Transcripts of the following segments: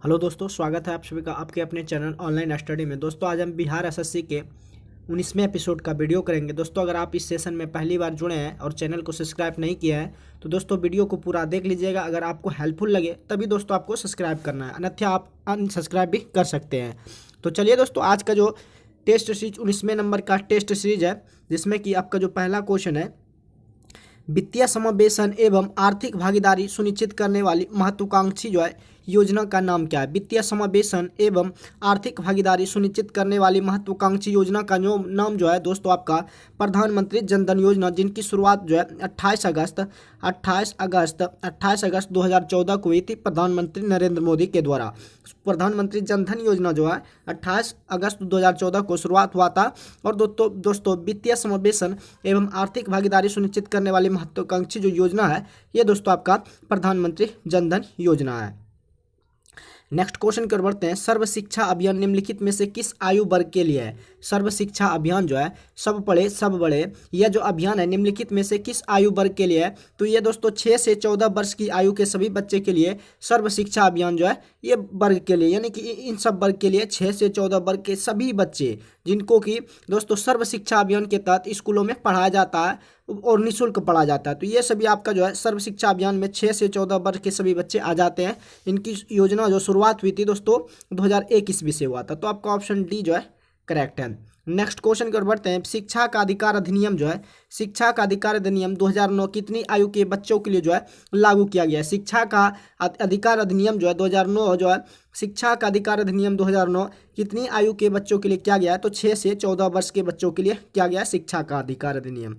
Hello दोस्तों, स्वागत है आप सभी का आपके अपने चैनल ऑनलाइन स्टडी में। दोस्तों आज हम बिहार एसएससी के 19वें एपिसोड का वीडियो करेंगे। दोस्तों अगर आप इस सेशन में पहली बार जुड़े हैं और चैनल को सब्सक्राइब नहीं किया है तो दोस्तों वीडियो को पूरा देख लीजिएगा। अगर आपको हेल्पफुल लगे तभी दोस्तों आपको सब्सक्राइब करना है, अन्यथा आप अनसब्सक्राइब भी कर सकते हैं। तो चलिए दोस्तों, आज का जो टेस्ट सीरीज 19वें नंबर का टेस्ट सीरीज है, जिसमें कि आपका जो पहला क्वेश्चन है, वित्तीय समावेशन एवं आर्थिक भागीदारी सुनिश्चित करने वाली महत्वाकांक्षी जो है योजना का नाम क्या है। वित्तीय समावेशन एवं आर्थिक भागीदारी सुनिश्चित करने वाली महत्वाकांक्षी योजना का जो नाम जो है दोस्तों आपका प्रधानमंत्री जन धन योजना, जिनकी शुरुआत जो है 28 अगस्त 2014 को हुई थी प्रधानमंत्री नरेंद्र मोदी के द्वारा। प्रधानमंत्री जन धन योजना जो है 28 अगस्त 2014 को शुरुआत हुआ था। और दोस्तों वित्तीय समावेशन एवं आर्थिक भागीदारी सुनिश्चित करने वाली महत्वाकांक्षी जो योजना है, ये दोस्तों आपका प्रधानमंत्री जन धन योजना है। नेक्स्ट क्वेश्चन की ओर बढ़ते हैं। सर्व शिक्षा अभियान निम्नलिखित में से किस आयु वर्ग के लिए है। सर्व शिक्षा अभियान जो है सब पढ़े सब बड़े, यह जो अभियान है निम्नलिखित में से किस आयु वर्ग के लिए है। तो ये दोस्तों 6 से 14 वर्ष की आयु के सभी बच्चे के लिए सर्व शिक्षा अभियान जो है ये वर्ग के लिए, यानी कि इन सब वर्ग के लिए 6 से 14 वर्ग के सभी बच्चे जिनको कि दोस्तों सर्व शिक्षा अभियान के तहत स्कूलों में पढ़ाया जाता है और निःशुल्क पढ़ा जाता है। तो ये सभी आपका जो है सर्व शिक्षा अभियान में 6 से 14 वर्ष के सभी बच्चे आ जाते हैं। इनकी योजना जो शुरुआत हुई थी दोस्तों 2001 ईस्वी से हुआ था। तो आपका ऑप्शन डी जो है करेक्ट है। नेक्स्ट क्वेश्चन की ओर बढ़ते हैं। शिक्षा का अधिकार अधिनियम जो है, शिक्षा का अधिकार अधिनियम 2009 कितनी आयु के बच्चों के लिए जो है लागू किया गया है। शिक्षा का अधिकार अधिनियम जो है 2009 जो है शिक्षा का अधिकार अधिनियम 2009 कितनी आयु के बच्चों के लिए किया गया है। तो 6 से 14 वर्ष के बच्चों के लिए किया गया है शिक्षा का अधिकार अधिनियम।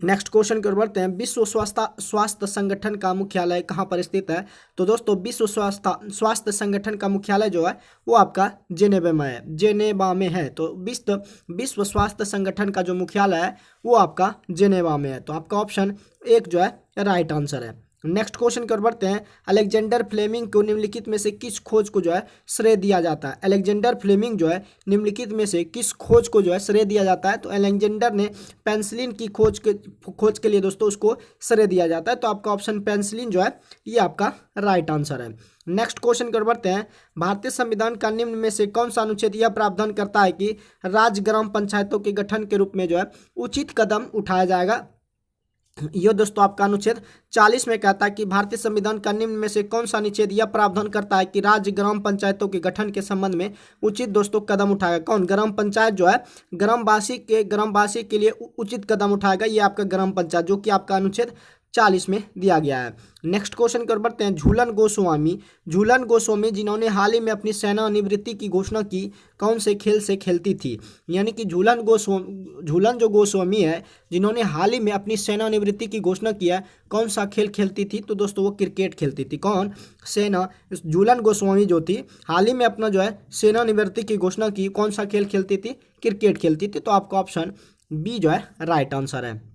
नेक्स्ट क्वेश्चन की ओर बढ़ते हैं। विश्व स्वास्थ्य संगठन का मुख्यालय कहाँ पर स्थित है। तो दोस्तों विश्व स्वास्थ्य संगठन का मुख्यालय जो है वो आपका जेनेवा में है। तो विश्व स्वास्थ्य संगठन का जो मुख्यालय है वो आपका जेनेवा में है। तो आपका ऑप्शन एक जो है राइट आंसर है। नेक्स्ट क्वेश्चन की ओर बढ़ते हैं। अलेक्जेंडर फ्लेमिंग को निम्नलिखित में से किस खोज को जो है श्रेय दिया जाता है। अलेक्जेंडर फ्लेमिंग जो है निम्नलिखित में से किस खोज को जो है श्रेय दिया जाता है। तो अलेक्जेंडर ने पेनिसिलिन की खोज के लिए दोस्तों उसको श्रेय दिया जाता है। तो आपका ऑप्शन पेनिसिलिन जो है ये आपका राइट आंसर है। नेक्स्ट क्वेश्चन की ओर बढ़ते हैं। भारतीय संविधान का निम्न में से कौन सा अनुच्छेद यह प्रावधान करता है कि राज्य ग्राम पंचायतों के गठन के रूप में जो है उचित कदम उठाया जाएगा। ये दोस्तों आपका अनुच्छेद 40 में कहता है कि भारतीय संविधान का निम्न में से कौन सा अनुच्छेद यह प्रावधान करता है कि राज्य ग्राम पंचायतों के गठन के संबंध में उचित दोस्तों कदम उठाएगा। कौन? ग्राम पंचायत जो है ग्रामवासी के लिए उचित कदम उठाएगा। ये आपका ग्राम पंचायत जो कि आपका अनुच्छेद 40 में दिया गया है। नेक्स्ट क्वेश्चन की ओर बढ़ते हैं। झूलन गोस्वामी जिन्होंने हाल ही में अपनी सेना निवृत्ति की घोषणा की, कौन से खेल से खेलती थी। यानी कि झूलन जो गोस्वामी है जिन्होंने हाल ही में अपनी सेना निवृत्ति की घोषणा की है, कौन सा खेल खेलती थी। तो दोस्तों वो क्रिकेट खेलती थी। कौन? झूलन गोस्वामी जो थी हाल ही में अपना जो है सेना निवृत्ति की घोषणा की, कौन सा खेल खेलती थी? क्रिकेट खेलती थी। तो आपका ऑप्शन बी जो है राइट आंसर है।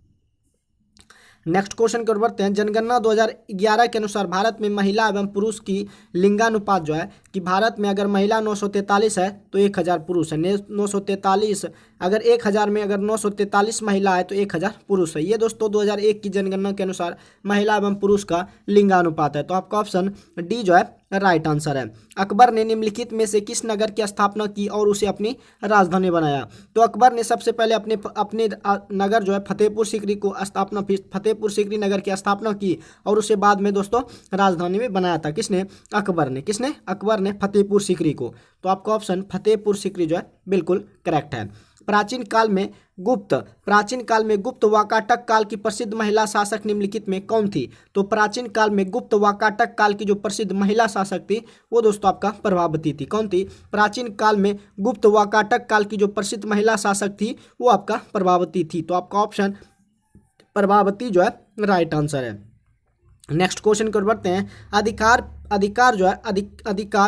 नेक्स्ट क्वेश्चन की ओर बढ़ते हैं। जनगणना 2011 के अनुसार भारत में महिला एवं पुरुष की लिंगानुपात जो है कि भारत में अगर महिला 943 है तो 1000 पुरुष है। 943 अगर 1000 में अगर 943 महिला है तो 1000 पुरुष है। ये दोस्तों 2001 की जनगणना के अनुसार महिला एवं पुरुष का लिंगानुपात है। तो आपका ऑप्शन डी जो है राइट आंसर है। अकबर ने निम्नलिखित में से किस नगर की स्थापना की और उसे अपनी राजधानी बनाया। तो अकबर ने सबसे पहले अपने नगर जो है फतेहपुर सीकरी नगर की स्थापना की और उसे बाद में दोस्तों राजधानी में बनाया था। किसने? अकबर ने फतेहपुर सीकरी को। तो आपका ऑप्शन फतेहपुर सीकरी जो है बिल्कुल करेक्ट है। प्राचीन काल में गुप्त वाकाटक काल की प्रसिद्ध महिला शासक निम्नलिखित में कौन थी। तो प्राचीन काल में गुप्त वाकाटक काल की जो प्रसिद्ध महिला शासक थी वो दोस्तों आपका प्रभावती थी। कौन थी? प्राचीन काल में गुप्त वाकाटक काल की जो प्रसिद्ध महिला शासक थी वो आपका प्रभावती थी। तो आपका ऑप्शन प्रभावती जो है राइट आंसर है। नेक्स्ट क्वेश्चन की ओर बढ़ते हैं। अधिकार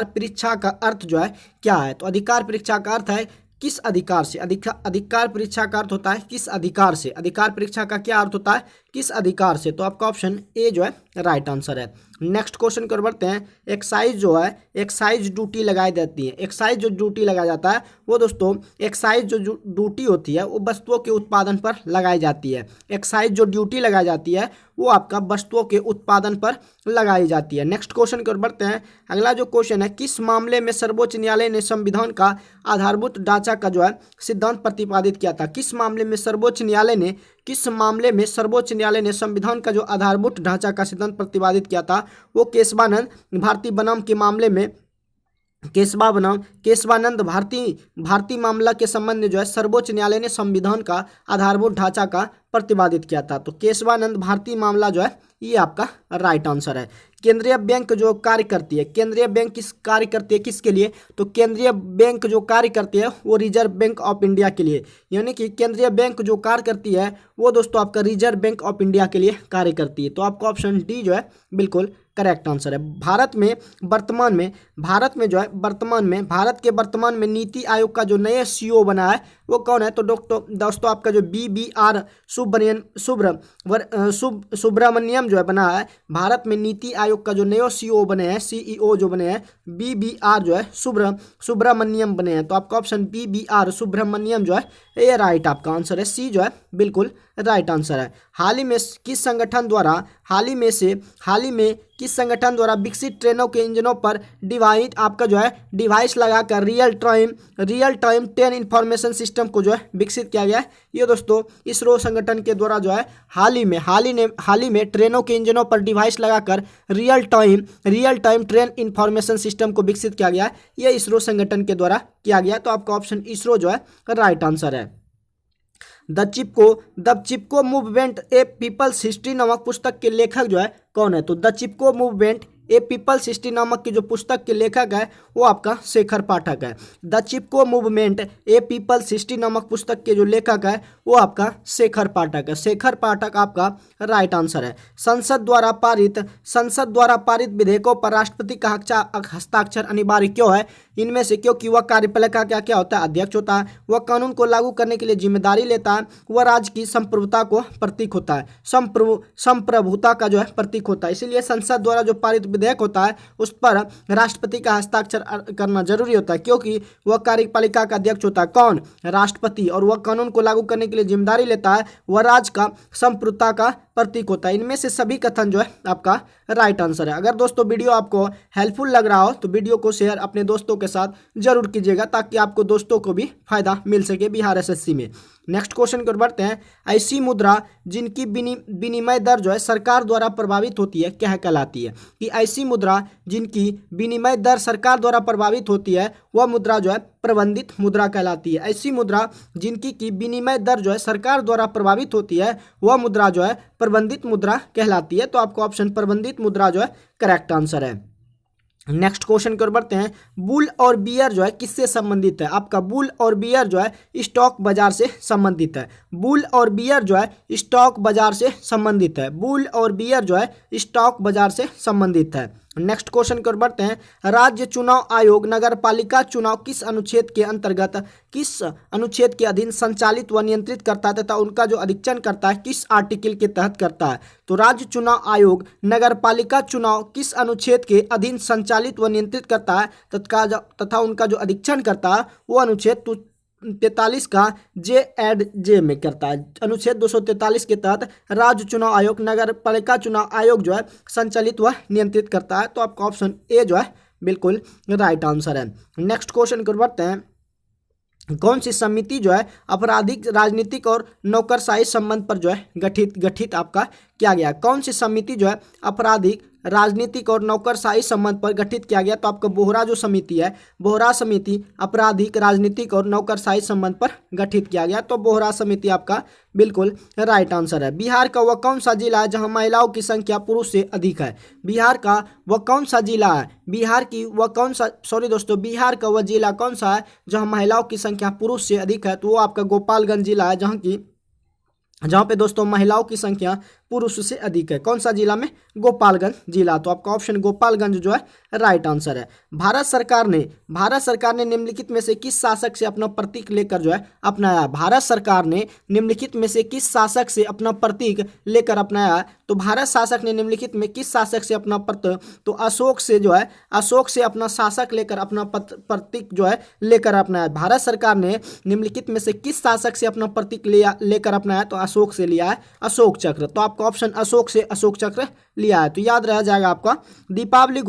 परीक्षा का अर्थ जो है क्या है। तो अधिकार परीक्षा का अर्थ है किस अधिकार से। अधिकार परीक्षा का अर्थ होता है किस अधिकार से। अधिकार परीक्षा का क्या अर्थ होता है? किस अधिकार से। तो आपका ऑप्शन ए जो है राइट आंसर है। नेक्स्ट क्वेश्चन की ओर बढ़ते हैं। एक्साइज जो है, एक्साइज ड्यूटी लगाई जाती है। एक्साइज जो ड्यूटी लगाया जाता है वो दोस्तों, एक्साइज जो ड्यूटी होती है वो वस्तुओं के उत्पादन पर लगाई जाती है। एक्साइज जो ड्यूटी लगाई जाती है वो आपका वस्तुओं के उत्पादन पर लगाई जाती है। नेक्स्ट क्वेश्चन की ओर बढ़ते हैं। अगला जो क्वेश्चन है, किस मामले में सर्वोच्च न्यायालय ने संविधान का आधारभूत ढांचा का जो है सिद्धांत प्रतिपादित किया था? किस मामले में सर्वोच्च न्यायालय ने संविधान का जो आधारभूत ढांचा का सिद्धांत प्रतिपादित किया था? वो केशवानंद भारती बनाम के मामले में, केशवानंद भारती मामला के संबंध में जो है सर्वोच्च न्यायालय ने संविधान का आधारभूत ढांचा का प्रतिपादित किया था। तो केशवानंद भारती मामला जो है ये आपका राइट आंसर है। केंद्रीय बैंक जो कार्य करती है, केंद्रीय बैंक कार्य करती है किसके लिए? तो केंद्रीय बैंक जो कार्य करती है वो रिजर्व बैंक ऑफ इंडिया के लिए, यानी कि केंद्रीय बैंक जो कार्य करती है वो दोस्तों आपका रिजर्व बैंक ऑफ इंडिया के लिए कार्य करती है। तो आपका ऑप्शन डी जो है बिल्कुल करेक्ट आंसर है। भारत के वर्तमान में नीति आयोग का जो नया सीईओ बना है वो कौन है? तो दोस्तों आपका जो BBR सुब्रमण्यम जो है बना है। भारत में नीति आयोग का जो नया सीईओ जो बने हैं BBR जो है सुब्रमण्यम बने हैं। तो आपका ऑप्शन BBR सुब्रमण्यम जो है ये राइट आपका आंसर है। सी जो है बिल्कुल राइट आंसर है। हाल ही में किस संगठन द्वारा विकसित ट्रेनों के इंजनों पर डिवाइस लगाकर real time train information system को जो है विकसित किया गया है? ये दोस्तों इसरो संगठन के द्वारा जो है हाल ही में ट्रेनों के इंजनों पर डिवाइस लगाकर real time train information system को विकसित किया गया है। ये इसरो संगठन के द्वारा किया गया। तो आपका ऑप्शन इसरो जो है राइट आंसर है। The Chipko movement a people's history नामक पुस्तक के लेखक जो है कौन है? तो the Chipko movement a people's history नामक की जो पुस्तक के लेखक है वो आपका शेखर पाठक है। The Chipko movement a people's history नामक पुस्तक के जो लेखक है वो आपका शेखर पाठक है। शेखर पाठक आपका राइट आंसर है। संसद द्वारा पारित विधेयकों पर राष्ट्रपति का हस्ताक्षर अनिवार्य क्यों है? इनमें से क्योंकि वह कार्यपालिका का क्या होता है? अध्यक्ष होता है। वह कानून को लागू करने के लिए जिम्मेदारी लेता है। वह राज्य की संप्रभुता को प्रतीक होता है, संप्रभुता का जो है प्रतीक होता है। इसीलिए संसद द्वारा जो पारित विधेयक होता है उस पर राष्ट्रपति का हस्ताक्षर करना जरूरी होता है, क्योंकि वह कार्यपालिका का अध्यक्ष होता है। कौन? राष्ट्रपति। और वह कानून को लागू करने के लिए जिम्मेदारी लेता है। वह राज्य का संप्रभुता का प्रतीक होता है। इनमें से सभी कथन जो है आपका राइट आंसर है। अगर दोस्तों वीडियो आपको हेल्पफुल लग रहा हो तो वीडियो को शेयर अपने दोस्तों के साथ जरूर कीजिएगा, ताकि आपको दोस्तों को भी फायदा मिल सके बिहार एसएससी में। नेक्स्ट क्वेश्चन की ओर बढ़ते हैं। ऐसी मुद्रा जिनकी विनिमय दर जो है सरकार द्वारा प्रभावित होती है क्या कहलाती है? कि ऐसी मुद्रा जिनकी विनिमय दर सरकार द्वारा प्रभावित होती है वह मुद्रा जो है प्रबंधित मुद्रा कहलाती है। ऐसी मुद्रा जिनकी विनिमय दर जो है सरकार द्वारा प्रभावित होती है वह मुद्रा जो है प्रबंधित मुद्रा कहलाती है। तो आपको ऑप्शन प्रबंधित मुद्रा जो है करेक्ट आंसर है। नेक्स्ट क्वेश्चन की ओर बढ़ते हैं। बुल और बियर जो है किससे संबंधित है? आपका बुल और बियर जो है स्टॉक बाजार से संबंधित है। बुल और बियर जो है स्टॉक बाजार से संबंधित है। बुल और बियर जो है स्टॉक बाजार से संबंधित है। नेक्स्ट क्वेश्चन की ओर बढ़ते हैं। राज्य चुनाव आयोग नगर पालिका चुनाव किस अनुच्छेद के अधीन संचालित व नियंत्रित करता है तथा उनका जो अधीक्षण करता है किस आर्टिकल के तहत करता है? तो राज्य चुनाव आयोग नगर पालिका चुनाव किस अनुच्छेद के अधीन संचालित व नियंत्रित करता है तथा उनका जो अधीक्षण करता है वो अनुच्छेद 43 का जे में करता है। अनुच्छेद 243 के तहत राज्य चुनाव आयोग नगर पालिका चुनाव आयोग जो है संचालित व नियंत्रित करता है। तो आपका ऑप्शन ए जो है बिल्कुल राइट आंसर है। नेक्स्ट क्वेश्चन को बढ़ते हैं। कौन सी समिति जो है आपराधिक राजनीतिक और नौकरशाही संबंध पर जो है गठित आपका किया गया? कौन सी समिति जो है आपराधिक राजनीतिक और नौकरशाही संबंध पर गठित किया गया? तो आपका बोहरा जो समिति है, बोहरा समिति आपराधिक राजनीतिक और नौकरशाही संबंध पर गठित किया गया। तो बोहरा समिति आपका बिल्कुल राइट आंसर है। बिहार का वह कौन सा जिला है जहां महिलाओं की संख्या पुरुष से अधिक है? बिहार का वह कौन सा जिला है? बिहार का वह जिला कौन सा है जहां महिलाओं की संख्या पुरुष से अधिक है? तो वो आपका गोपालगंज जिला है, जहाँ पे दोस्तों महिलाओं की संख्या पुरुष से अधिक है। कौन सा जिला में? गोपालगंज जिला। तो आपका ऑप्शन गोपालगंज जो है राइट आंसर है। भारत सरकार ने निम्नलिखित में से किस शासक से अपना प्रतीक लेकर जो है अपनाया? भारत सरकार ने निम्नलिखित में से किस शासक से अपना प्रतीक लेकर अपनाया? तो भारत शासक ने निम्नलिखित में किस शासक से अपना तो अशोक से अपना शासक लेकर अपना प्रतीक जो है लेकर अपनाया। भारत सरकार ने निम्नलिखित में से किस शासक से अपना प्रतीक लेकर अपनाया? तो अशोक से लिया है, अशोक चक्र। तो आपका ऑप्शन अशोक से अशोक चक्र लिया है। तो याद रह जाएगा आपका। दीपावली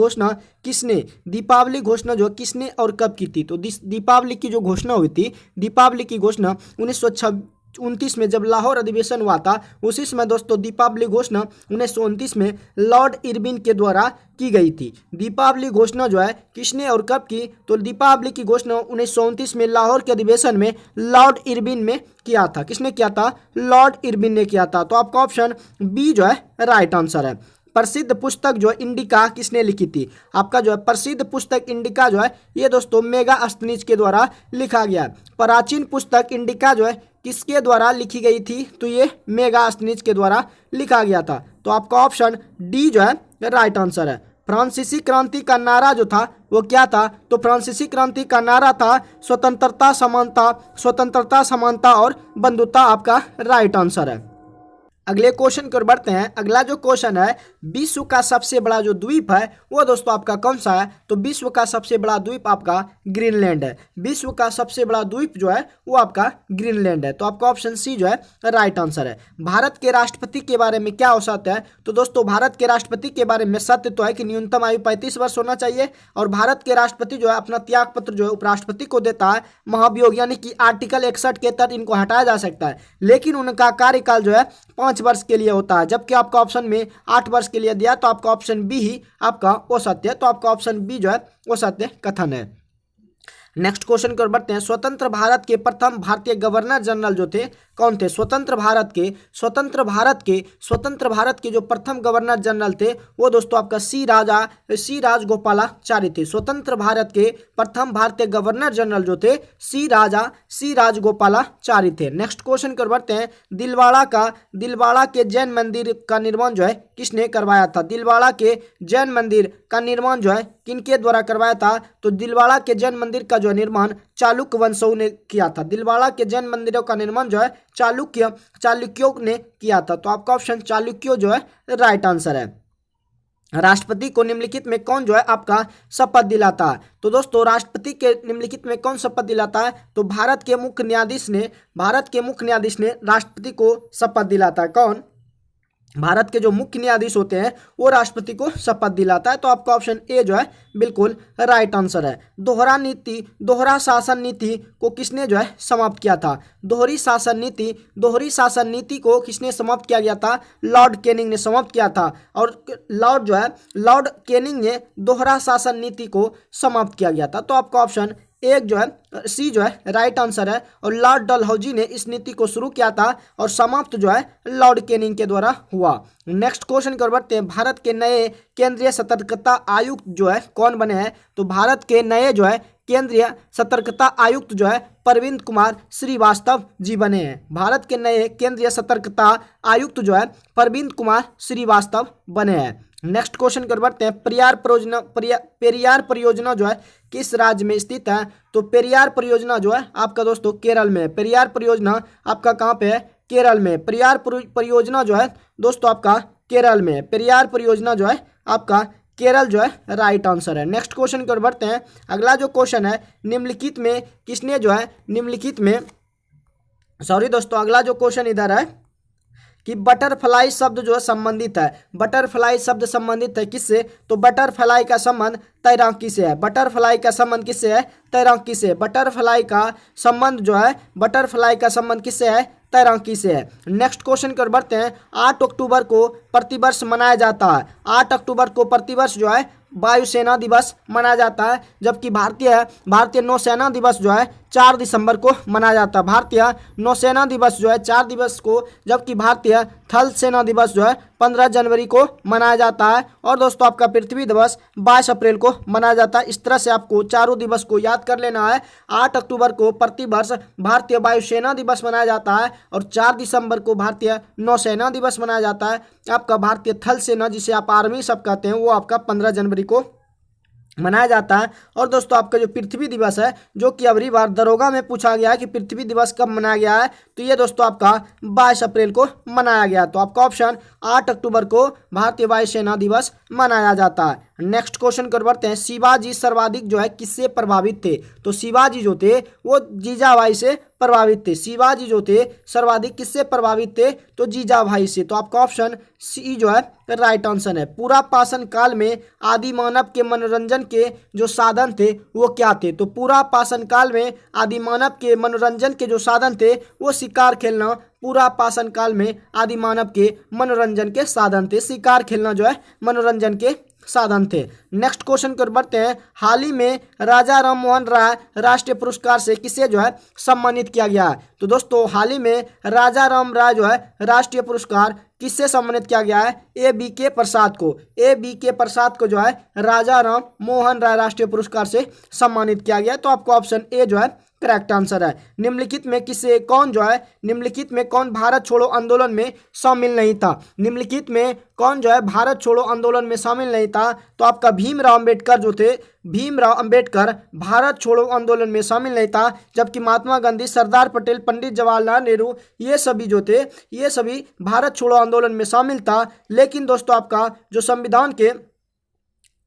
घोषणा जो किसने और कब की थी? तो दीपावली की जो घोषणा हुई थी, दीपावली की घोषणा 1929 में जब लाहौर अधिवेशन हुआ था, उसी समय दोस्तों दीपावली घोषणा 1929 में लॉर्ड इरविन के द्वारा की गई थी। दीपावली घोषणा जो है किसने और कब की? तो दीपावली की घोषणा 1929 में लाहौर के अधिवेशन में लॉर्ड इरविन में किया था। किसने किया था? लॉर्ड इरविन ने किया था। तो आपका ऑप्शन बी जो है राइट आंसर है। प्रसिद्ध पुस्तक जो है इंडिका किसने लिखी थी? आपका जो है प्रसिद्ध पुस्तक इंडिका जो है ये दोस्तों मेगास्थनीज के द्वारा लिखा गया। प्राचीन पुस्तक इंडिका जो है किसके द्वारा लिखी गई थी? तो ये मेगास्थनीज के द्वारा लिखा गया था। तो आपका ऑप्शन डी जो है राइट आंसर है। फ्रांसीसी क्रांति का नारा जो था वो क्या था? तो फ्रांसीसी क्रांति का नारा था स्वतंत्रता, समानता और बंधुता। आपका राइट आंसर है। अगले क्वेश्चन की ओर बढ़ते हैं। अगला जो क्वेश्चन है, विश्व का सबसे बड़ा जो द्वीप है वो दोस्तों आपका कौन सा है? तो विश्व का सबसे बड़ा द्वीप आपका ग्रीनलैंड है। विश्व का सबसे बड़ा द्वीप जो है वो आपका ग्रीनलैंड है। तो आपका ऑप्शन सी जो है राइट आंसर है। भारत के राष्ट्रपति के बारे में क्या औसत है? तो दोस्तों भारत के राष्ट्रपति के बारे में सत्य तो है कि न्यूनतम आयु 35 वर्ष होना चाहिए, और भारत के राष्ट्रपति जो है अपना त्याग पत्र जो है उपराष्ट्रपति को देता है। महाभियोग यानी कि आर्टिकल 61 के तहत इनको हटाया जा सकता है, लेकिन उनका कार्यकाल जो है 5 वर्ष के लिए होता है, जबकि आपका ऑप्शन में 8 वर्ष के लिए दिया। तो आपका ऑप्शन बी ही आपका वो सत्य है। तो आपका ऑप्शन बी जो है वो सत्य कथन है। नेक्स्ट क्वेश्चन की ओर बढ़ते हैं। स्वतंत्र भारत के प्रथम भारतीय गवर्नर जनरल जो थे कौन थे? स्वतंत्र भारत के जो प्रथम गवर्नर जनरल थे वो दोस्तों आपका सी राजगोपालाचारी थे। स्वतंत्र भारत के प्रथम भारतीय गवर्नर जनरल जो थे सी राजगोपालाचारी थे। नेक्स्ट क्वेश्चन की ओर बढ़ते हैं। दिलवाड़ा के जैन मंदिर का निर्माण जो है किसने करवाया था? दिलवाड़ा के जैन मंदिर का निर्माण जो है किनके द्वारा करवाया था? तो दिलवाड़ा के जैन मंदिर का जो निर्माण चालुक्य वंशों ने किया था। दिलवाड़ा के जैन मंदिरों का निर्माण जो है चालुक्यों ने किया था। तो आपका ऑप्शन चालुक्यों जो है राइट आंसर है। राष्ट्रपति को निम्नलिखित में कौन जो है आपका शपथ दिलाता है? तो दोस्तों राष्ट्रपति के निम्नलिखित में कौन शपथ दिलाता है? तो भारत के मुख्य न्यायाधीश ने राष्ट्रपति को शपथ दिलाता है। कौन? भारत के जो मुख्य न्यायाधीश होते हैं वो राष्ट्रपति को शपथ दिलाता है। तो आपका ऑप्शन ए जो है बिल्कुल राइट आंसर है। दोहरा शासन नीति को किसने जो है समाप्त किया था? दोहरी शासन नीति को किसने समाप्त किया गया था? लॉर्ड कैनिंग ने समाप्त किया था। और लॉर्ड कैनिंग ने दोहरा शासन नीति को समाप्त किया गया था। तो आपका ऑप्शन एक जो है सी जो है राइट आंसर है। और लॉर्ड डलहौजी ने इस नीति को शुरू किया था और समाप्त जो है लॉर्ड कैनिंग के द्वारा हुआ। नेक्स्ट क्वेश्चन की ओर बढ़ते हैं। भारत के नए केंद्रीय सतर्कता आयुक्त जो है कौन बने हैं? तो भारत के नए जो है केंद्रीय सतर्कता आयुक्त जो है परवीन कुमार श्रीवास्तव जी बने हैं। भारत के नए केंद्रीय सतर्कता आयुक्त जो है परवीन कुमार श्रीवास्तव बने हैं। नेक्स्ट क्वेश्चन की ओर बढ़ते हैं। पेरियार परियोजना जो है किस राज्य में स्थित है? तो पेरियार परियोजना जो है आपका दोस्तों केरल में है। पेरियार परियोजना आपका कहाँ पे है? केरल में। पेरियार परियोजना जो है दोस्तों आपका केरल में। पेरियार परियोजना जो है आपका केरल जो है राइट आंसर है। नेक्स्ट क्वेश्चन की ओर बढ़ते हैं। अगला जो क्वेश्चन है निम्नलिखित में किसने जो है अगला जो क्वेश्चन इधर है कि बटरफ्लाई शब्द जो है संबंधित है। बटरफ्लाई शब्द संबंधित है किससे? तो बटरफ्लाई का संबंध तैराकी से है। बटरफ्लाई का संबंध किससे है? तैराकी से। बटरफ्लाई का संबंध किससे है? तैराकी से है। नेक्स्ट क्वेश्चन की ओर बढ़ते हैं। 8 अक्टूबर को प्रतिवर्ष मनाया जाता है। 8 अक्टूबर को प्रतिवर्ष जो है वायुसेना दिवस मनाया जाता है, जबकि भारतीय नौसेना दिवस जो है 4 दिसंबर को मनाया जाता है। भारतीय नौसेना दिवस जो है 4 दिवस को, जबकि भारतीय थल सेना दिवस जो है 15 जनवरी को मनाया जाता है। और दोस्तों आपका पृथ्वी दिवस 22 अप्रैल को मनाया जाता है। इस तरह से आपको चारों दिवस को याद कर लेना है। 8 अक्टूबर को प्रतिवर्ष भारतीय वायुसेना दिवस मनाया जाता है और 4 दिसंबर को भारतीय नौसेना दिवस मनाया जाता है। आपका भारतीय थल सेना, जिसे आप आर्मी सब कहते हैं, वो आपका 15 जनवरी को मनाया जाता है। और दोस्तों आपका जो पृथ्वी दिवस है, जो कि अगली बार दरोगा में पूछा गया है कि पृथ्वी दिवस कब मनाया गया है, तो ये दोस्तों आपका 22 अप्रैल को मनाया गया। तो आपका ऑप्शन 8 अक्टूबर को भारतीय वायुसेना दिवस मनाया जाता है। नेक्स्ट क्वेश्चन कर बढ़ते हैं। शिवाजी सर्वाधिक जो है किससे प्रभावित थे? तो शिवाजी जो थे वो जीजाभाई से प्रभावित थे। शिवाजी जो थे सर्वाधिक किससे प्रभावित थे? तो जीजाभाई से। तो आपका ऑप्शन सी जो है राइट आंसर है। पूरा पाषाण काल में आदि मानव के मनोरंजन के जो साधन थे वो क्या थे? तो पूरा पाषाण काल में आदि मानव के मनोरंजन के जो साधन थे वो शिकार खेलना पूरा पाषाण काल में आदि मानव के मनोरंजन के साधन थे। शिकार खेलना जो है मनोरंजन के साधन थे। नेक्स्ट क्वेश्चन कर बढ़ते हैं। हाल ही में राजा राम मोहन राय राष्ट्रीय पुरस्कार से किसे जो है सम्मानित किया गया है? तो दोस्तों हाल ही में राजा राम राय जो है राष्ट्रीय पुरस्कार किससे सम्मानित किया गया है? A.B.K. प्रसाद को। A.B.K. प्रसाद को जो है राजा राम मोहन राय राष्ट्रीय पुरस्कार से सम्मानित किया गया है। तो आपको ऑप्शन ए जो है करेक्ट आंसर है। निम्नलिखित में किसे कौन जो है निम्नलिखित में कौन भारत छोड़ो आंदोलन में शामिल नहीं था? निम्नलिखित में कौन जो है भारत छोड़ो आंदोलन में शामिल नहीं था? तो आपका भीमराव अंबेडकर जो थे, भीमराव अंबेडकर भारत छोड़ो आंदोलन में शामिल नहीं था। जबकि महात्मा गांधी, सरदार पटेल, पंडित जवाहरलाल नेहरू, ये सभी जो थे ये सभी भारत छोड़ो आंदोलन में शामिल था। लेकिन दोस्तों आपका जो संविधान के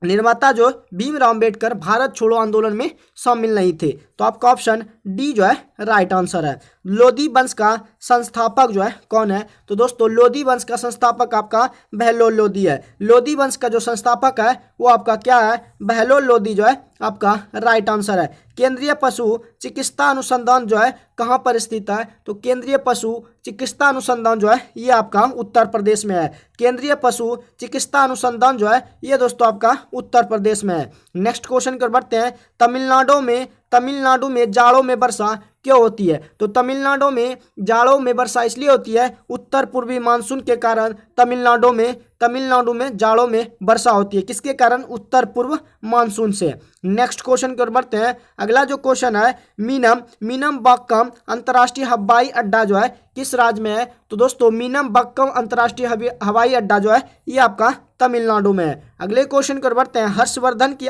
निर्माता जो भीमराव अंबेडकर भारत छोड़ो आंदोलन में शामिल नहीं थे। तो आपका ऑप्शन डी जो है राइट आंसर है। लोधी वंश का संस्थापक जो है कौन है? तो दोस्तों लोधी वंश का संस्थापक आपका बहलोल लोधी है। लोधी वंश का जो संस्थापक है वो आपका क्या है? बहलोल लोधी जो है आपका राइट आंसर है। केंद्रीय पशु चिकित्सा अनुसंधान जो है कहाँ पर स्थित है? तो केंद्रीय पशु चिकित्सा अनुसंधान जो है ये आपका उत्तर प्रदेश में है। केंद्रीय पशु चिकित्सा अनुसंधान जो है ये दोस्तों आपका उत्तर प्रदेश में है। नेक्स्ट क्वेश्चन कर बढ़ते हैं। तमिलनाडु में जाड़ों में वर्षा क्यों होती है? तो तमिलनाडु में जाड़ों में वर्षा इसलिए होती है उत्तर पूर्वी मानसून के कारण तमिलनाडु में जाड़ों में वर्षा होती है। किसके कारण? उत्तर पूर्व मानसून से। नेक्स्ट क्वेश्चन कर बढ़ते हैं। अगला जो क्वेश्चन है, मीनमबक्कम अंतर्राष्ट्रीय हवाई अड्डा जो है किस राज्य में है? तो दोस्तों मीनमबक्कम अंतर्राष्ट्रीय हवाई अड्डा जो है ये आपका तमिलनाडु में है। अगले क्वेश्चन कर बढ़ते हैं। हर्षवर्धन की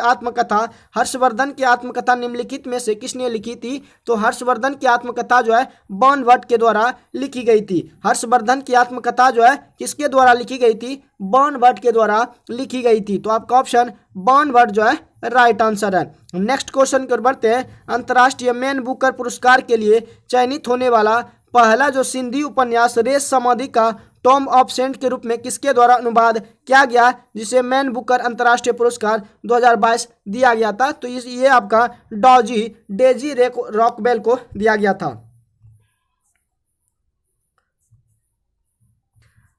आत्मकथा निम्नलिखित में से किसने लिखी थी? तो हर्षवर्धन की आत्मकथा जो है बर्नवर्ड के द्वारा लिखी गई थी। हर्षवर्धन की आत्मकथा जो है किसके द्वारा लिखी गई थी? बर्नवर्ड के द्वारा लिखी गई थी। तो आपका ऑप्शन बर्नवर्ड जो है राइट आंसर है। नेक्स्ट क्वेश्चन कर बढ़ते हैं। अंतर्राष्ट्रीय मैन बुकर पुरस्कार के लिए चयनित होने वाला पहला जो सिंधी उपन्यास रेस समाधि का टॉम ऑफ सेंट के रूप में किसके द्वारा अनुवाद किया गया, जिसे मैन बुकर अंतर्राष्ट्रीय पुरस्कार 2022 दिया गया था? तो ये आपका डेजी रॉकवेल को दिया गया था।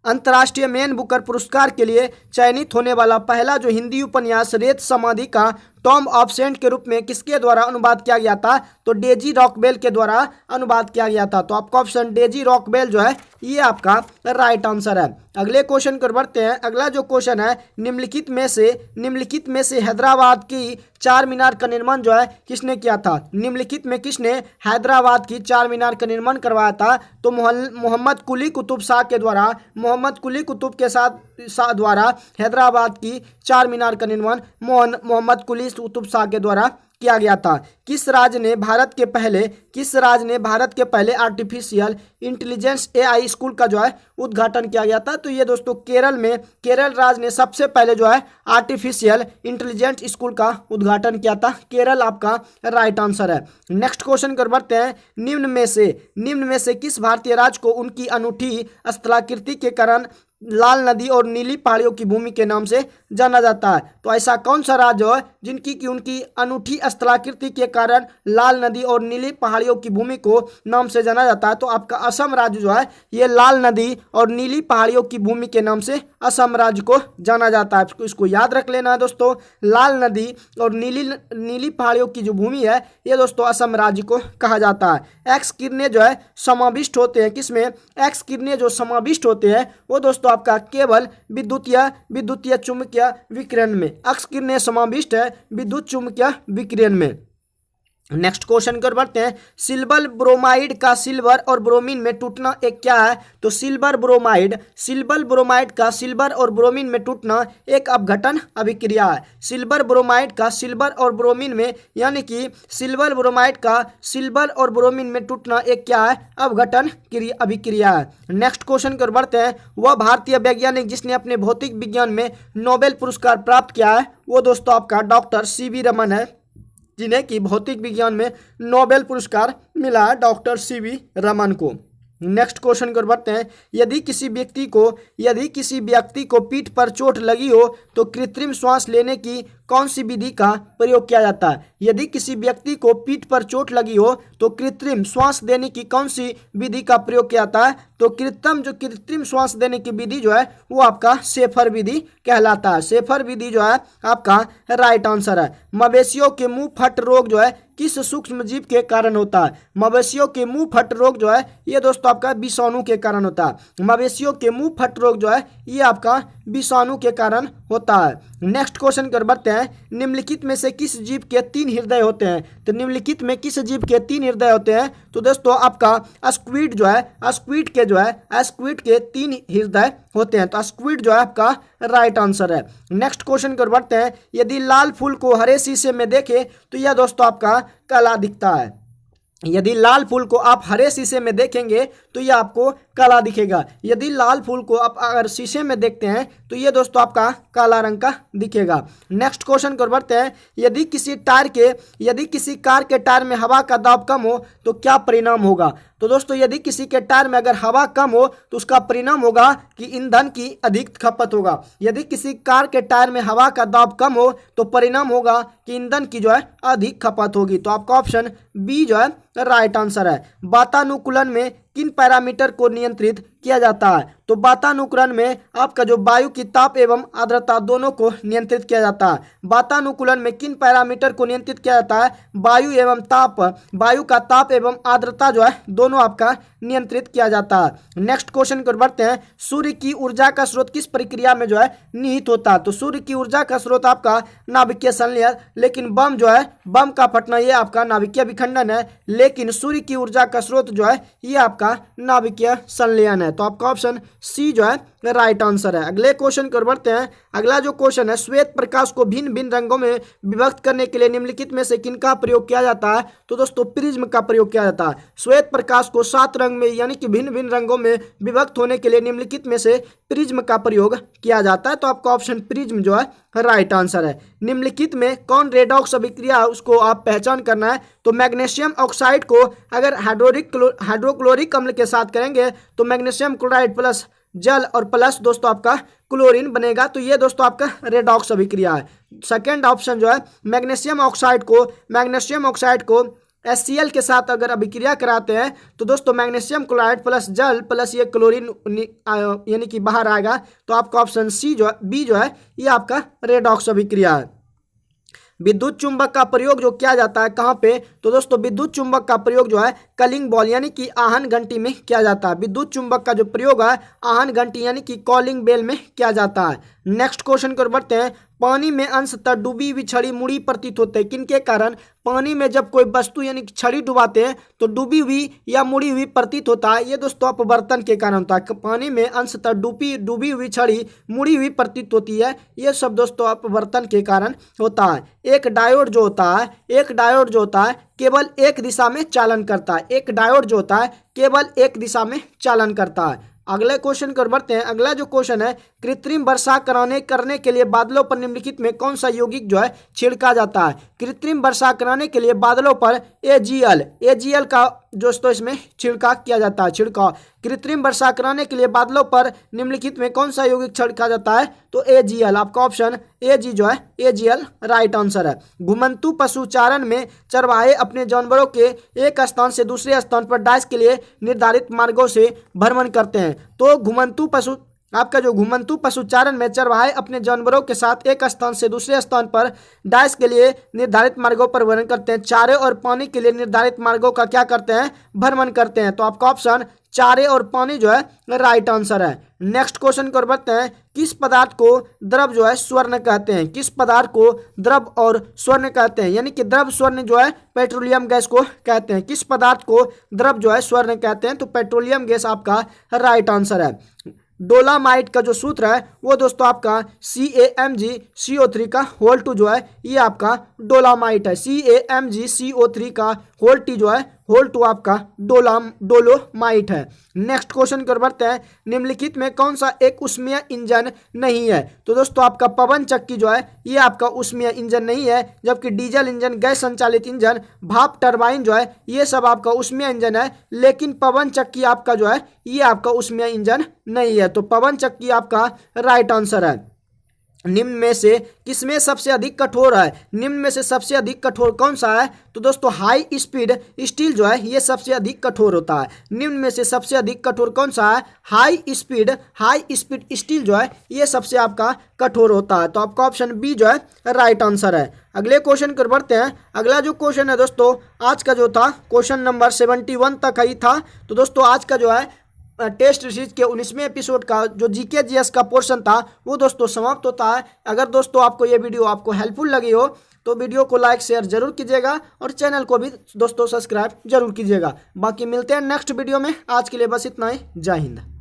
अंतर्राष्ट्रीय मैन बुकर पुरस्कार के लिए चयनित होने वाला पहला जो हिंदी उपन्यास रेत समाधि का टॉम ऑफ सेंट के रूप में किसके द्वारा अनुवाद किया गया था? तो डेजी रॉकवेल के द्वारा अनुवाद किया गया था। तो आपका ऑप्शन डेजी रॉकवेल जो है ये आपका राइट आंसर है। अगले क्वेश्चन कर बढ़ते हैं। अगला जो क्वेश्चन है, निम्नलिखित में से हैदराबाद की चार मीनार का निर्माण जो है किसने किया था? निम्नलिखित में किसने हैदराबाद की चार मीनार का निर्माण करवाया था? तो मोहम्मद कुली कुतुब शाह के द्वारा द्वारा हैदराबाद की चार मीनार का निर्माण मोहम्मद कुली कुतुब शाह के द्वारा किया गया था। किस राज्य ने भारत के पहले आर्टिफिशियल इंटेलिजेंस AI स्कूल का जो है उद्घाटन किया गया था? तो ये दोस्तों केरल राज्य ने सबसे पहले जो है आर्टिफिशियल इंटेलिजेंस स्कूल का उद्घाटन किया था। केरल आपका राइट आंसर है। नेक्स्ट क्वेश्चन कर बढ़ते हैं। निम्न में से किस भारतीय राज्य को उनकी अनूठी स्थलाकृति के कारण लाल नदी और नीली पहाड़ियों की भूमि के नाम से जाना जाता है। तो ऐसा कौन सा राज्य है जिनकी की उनकी अनूठी स्थलाकृति के कारण लाल नदी और नीली पहाड़ियों की भूमि को नाम से जाना जाता है? तो आपका असम राज्य जो है ये लाल नदी और नीली पहाड़ियों की भूमि के नाम से असम राज्य को जाना जाता है। इसको याद रख लेना है दोस्तों, लाल नदी और नीली पहाड़ियों की जो भूमि है ये दोस्तों असम राज्य को कहा जाता है। एक्स किरणें जो है समाविष्ट होते हैं किसमें? एक्स किरणें जो समाविष्ट होते हैं वो दोस्तों आपका केवल विद्युतीय चुंबकीय विकिरण में। एक्स किरणें समाविष्ट है विद्युत चुंबकीय विकिरण में। नेक्स्ट क्वेश्चन कर बढ़ते हैं। सिल्वर ब्रोमाइड का सिल्वर और ब्रोमीन में टूटना एक क्या है? तो सिल्वर ब्रोमाइड का सिल्वर और ब्रोमीन में टूटना एक अपघटन अभिक्रिया है। सिल्वर ब्रोमाइड का सिल्वर और ब्रोमीन में यानी कि सिल्वर ब्रोमाइड का सिल्वर और ब्रोमीन में टूटना एक क्या है? अपघटन अभिक्रिया है। नेक्स्ट क्वेश्चन कर बढ़ते हैं। वह भारतीय वैज्ञानिक जिसने अपने भौतिक विज्ञान में नोबेल पुरस्कार प्राप्त किया है वो दोस्तों आपका डॉक्टर सीवी रमन है, जिन्हें कि भौतिक विज्ञान में नोबेल पुरस्कार मिला है डॉक्टर सीवी रमन को। नेक्स्ट क्वेश्चन कर बढ़ते हैं। यदि किसी व्यक्ति को पीठ पर चोट लगी हो तो कृत्रिम श्वास लेने की कौन सी विधि का प्रयोग किया जाता है? यदि किसी व्यक्ति को पीठ पर चोट लगी हो तो कृत्रिम श्वास देने की कौन सी विधि का प्रयोग किया जाता है? तो कृत्रिम श्वास देने की विधि जो है वो आपका शेफर विधि कहलाता है। शेफर विधि जो है आपका राइट आंसर है। मवेशियों के मुंह फट रोग जो है किस सूक्ष्म जीव के कारण होता है? मवेशियों के मुंह फट रोग जो है ये दोस्तों आपका विषाणु के कारण होता है। मवेशियों के मुंह फट रोग जो है ये आपका विषाणु के कारण होता है। नेक्स्ट क्वेश्चन कर बढ़ते हैं। निम्नलिखित में से किस जीव के 3 हृदय होते हैं? तो निम्नलिखित में किस जीव के 3 हृदय होते हैं? तो दोस्तों आपका स्क्विड के 3 हृदय होते हैं। तो स्क्विड जो है आपका राइट आंसर है। नेक्स्ट क्वेश्चन कर बढ़ते हैं। यदि लाल फूल को हरे शीशे में देखें तो यह दोस्तों आपका काला दिखता है। यदि लाल फूल को आप हरे शीशे में देखेंगे तो ये आपको काला दिखेगा। यदि लाल फूल को आप अगर शीशे में देखते हैं तो ये दोस्तों आपका काला रंग का दिखेगा। नेक्स्ट क्वेश्चन कर बढ़ते हैं। यदि किसी कार के टायर में हवा का दाब कम हो तो क्या परिणाम होगा? तो दोस्तों यदि किसी के टायर में अगर हवा कम हो तो उसका परिणाम होगा कि ईंधन की अधिक खपत होगा। यदि किसी कार के टायर में हवा का दाब कम हो तो परिणाम होगा कि ईंधन की जो है अधिक खपत होगी। तो आपका ऑप्शन बी जो है राइट आंसर है। वातानुकूलन में किन पैरामीटर को नियंत्रित किया जाता है? तो वातानुकूलन में आपका जो वायु की ताप एवं आर्द्रता दोनों को नियंत्रित किया जाता है। वातानुकूलन में किन पैरामीटर को नियंत्रित किया जाता है? वायु का ताप एवं आर्द्रता जो है दोनों आपका नियंत्रित किया जाता है। नेक्स्ट क्वेश्चन कर बढ़ते हैं। सूर्य की ऊर्जा का स्रोत किस प्रक्रिया में जो है निहित होता है? तो सूर्य की ऊर्जा का स्रोत आपका नाभिकीय संलयन, लेकिन बम का फटना ये आपका नाभिकीय विखंडन है, लेकिन सूर्य की ऊर्जा का स्रोत जो है ये आपका नाभिकीय संलयन है। तो आपका ऑप्शन सी जो है राइट आंसर है। अगले क्वेश्चन कर बढ़ते हैं। अगला जो क्वेश्चन है, श्वेत प्रकाश को भिन्न भिन्न रंगों में विभक्त करने के लिए निम्नलिखित में से किनका प्रयोग किया जाता है? तो दोस्तों प्रिज्म का प्रयोग किया जाता है। श्वेत प्रकाश को 7 रंग में यानी कि भिन्न भिन्न रंगों में विभक्त होने के लिए निम्नलिखित में से प्रिज्म का प्रयोग किया जाता है। तो आपका ऑप्शन प्रिज्म जो है राइट आंसर है। निम्नलिखित में कौन रेडॉक्स अभिक्रिया उसको आप पहचान करना है? तो मैग्नीशियम ऑक्साइड को अगर हाइड्रोक्लोरिक अम्ल के साथ करेंगे तो मैग्नीशियम क्लोराइड प्लस जल और प्लस दोस्तों आपका क्लोरीन बनेगा। तो ये दोस्तों आपका रेडॉक्स अभिक्रिया है। सेकंड ऑप्शन जो है मैग्नीशियम ऑक्साइड को HCl के साथ अगर अभिक्रिया कराते हैं तो दोस्तों मैग्नीशियम क्लोराइड प्लस जल प्लस ये क्लोरीन यानी कि बाहर आएगा। तो आपका ऑप्शन बी जो है ये आपका रेडॉक्स अभिक्रिया है। विद्युत चुंबक का प्रयोग जो किया जाता है कहाँ पे? तो दोस्तों विद्युत चुंबक का प्रयोग जो है कलिंग बॉल यानी कि आहन घंटी में किया जाता है। विद्युत चुंबक का जो प्रयोग है आहन घंटी यानी कि कॉलिंग बेल में किया जाता है। नेक्स्ट क्वेश्चन कर बढ़ते हैं। पानी में अंशतः डूबी हुई छड़ी मुड़ी प्रतीत होते हैं किनके कारण? पानी में जब कोई वस्तु यानी कि छड़ी डुबाते हैं तो डूबी हुई या मुड़ी हुई प्रतीत होता है। ये दोस्तों अपवर्तन के कारण होता है। पानी में अंशतः डूबी हुई छड़ी मुड़ी हुई प्रतीत होती है। ये सब दोस्तों अपवर्तन के कारण होता है। एक डायोड जो होता है केवल एक दिशा में चालन करता है। एक डायोड जो होता है केवल एक दिशा में चालन करता है। अगले क्वेश्चन कर बढ़ते हैं। अगला जो क्वेश्चन है, कृत्रिम वर्षा करने के लिए बादलों पर निम्नलिखित में कौन सा यौगिक जो है छिड़का जाता है। कृत्रिम वर्षा कराने के लिए बादलों पर एजीएल का दोस्तों इसमें छिड़काव किया जाता है। छिड़काव कृत्रिम वर्षा कराने के लिए बादलों पर निम्नलिखित में कौन सा यौगिक छिड़का जाता है, तो एजीएल। आपका ऑप्शन ए जी जो है एजीएल राइट आंसर है। घुमंतु पशुचारण में चरवाहे अपने जानवरों के एक स्थान से दूसरे स्थान पर डाइस के लिए निर्धारित मार्गों से भ्रमण करते हैं। तो घुमंतु पशुचारण में चरवाहे अपने जानवरों के साथ एक स्थान से दूसरे स्थान पर डाइस के लिए निर्धारित मार्गों पर भ्रमण करते हैं। चारे और पानी के लिए निर्धारित मार्गों का क्या करते हैं, भ्रमण करते हैं। तो आपका ऑप्शन चारे और पानी जो है राइट आंसर है। नेक्स्ट क्वेश्चन को बढ़ते हैं। किस पदार्थ को द्रव जो है स्वर्ण कहते हैं। किस पदार्थ को द्रव और स्वर्ण कहते हैं, यानी कि द्रव स्वर्ण जो है पेट्रोलियम गैस को कहते हैं। किस पदार्थ को द्रव जो है स्वर्ण कहते हैं, तो पेट्रोलियम गैस आपका राइट आंसर है। डोलामाइट का जो सूत्र है वो दोस्तों आपका CaMgCO3 का होल 2 जो है ये आपका डोलामाइट है। CaMgCO3 का होल T जो है होल 2 आपका डोलोमाइट है। नेक्स्ट क्वेश्चन कर बढ़ते हैं। निम्नलिखित में कौन सा एक ऊष्मीय इंजन नहीं है, तो दोस्तों आपका पवन चक्की जो है ये आपका ऊष्मीय इंजन नहीं है, जबकि डीजल इंजन, गैस संचालित इंजन, भाप टरबाइन जो है ये सब आपका ऊष्मीय इंजन है। लेकिन पवन चक्की आपका जो है ये आपका ऊष्मीय इंजन नहीं है। तो पवन चक्की आपका राइट आंसर है। निम्न में से किसमें सबसे अधिक कठोर है। निम्न में से सबसे अधिक कठोर कौन सा है, तो दोस्तों हाई स्पीड स्टील जो है ये सबसे अधिक कठोर होता है। निम्न में से सबसे अधिक कठोर कौन सा है, हाई स्पीड स्टील जो है ये सबसे आपका कठोर होता है। तो आपका ऑप्शन बी जो है राइट आंसर है। अगले क्वेश्चन कर बढ़ते हैं। अगला जो क्वेश्चन है दोस्तों आज का जो था क्वेश्चन नंबर 71 तक ही था। तो दोस्तों आज का जो है टेस्ट सीरीज के 19वें एपिसोड का जो जीके जीएस का पोर्शन था वो दोस्तों समाप्त होता है। अगर दोस्तों आपको ये वीडियो आपको हेल्पफुल लगी हो तो वीडियो को लाइक शेयर जरूर कीजिएगा और चैनल को भी दोस्तों सब्सक्राइब जरूर कीजिएगा। बाकी मिलते हैं नेक्स्ट वीडियो में। आज के लिए बस इतना ही। जय हिंद।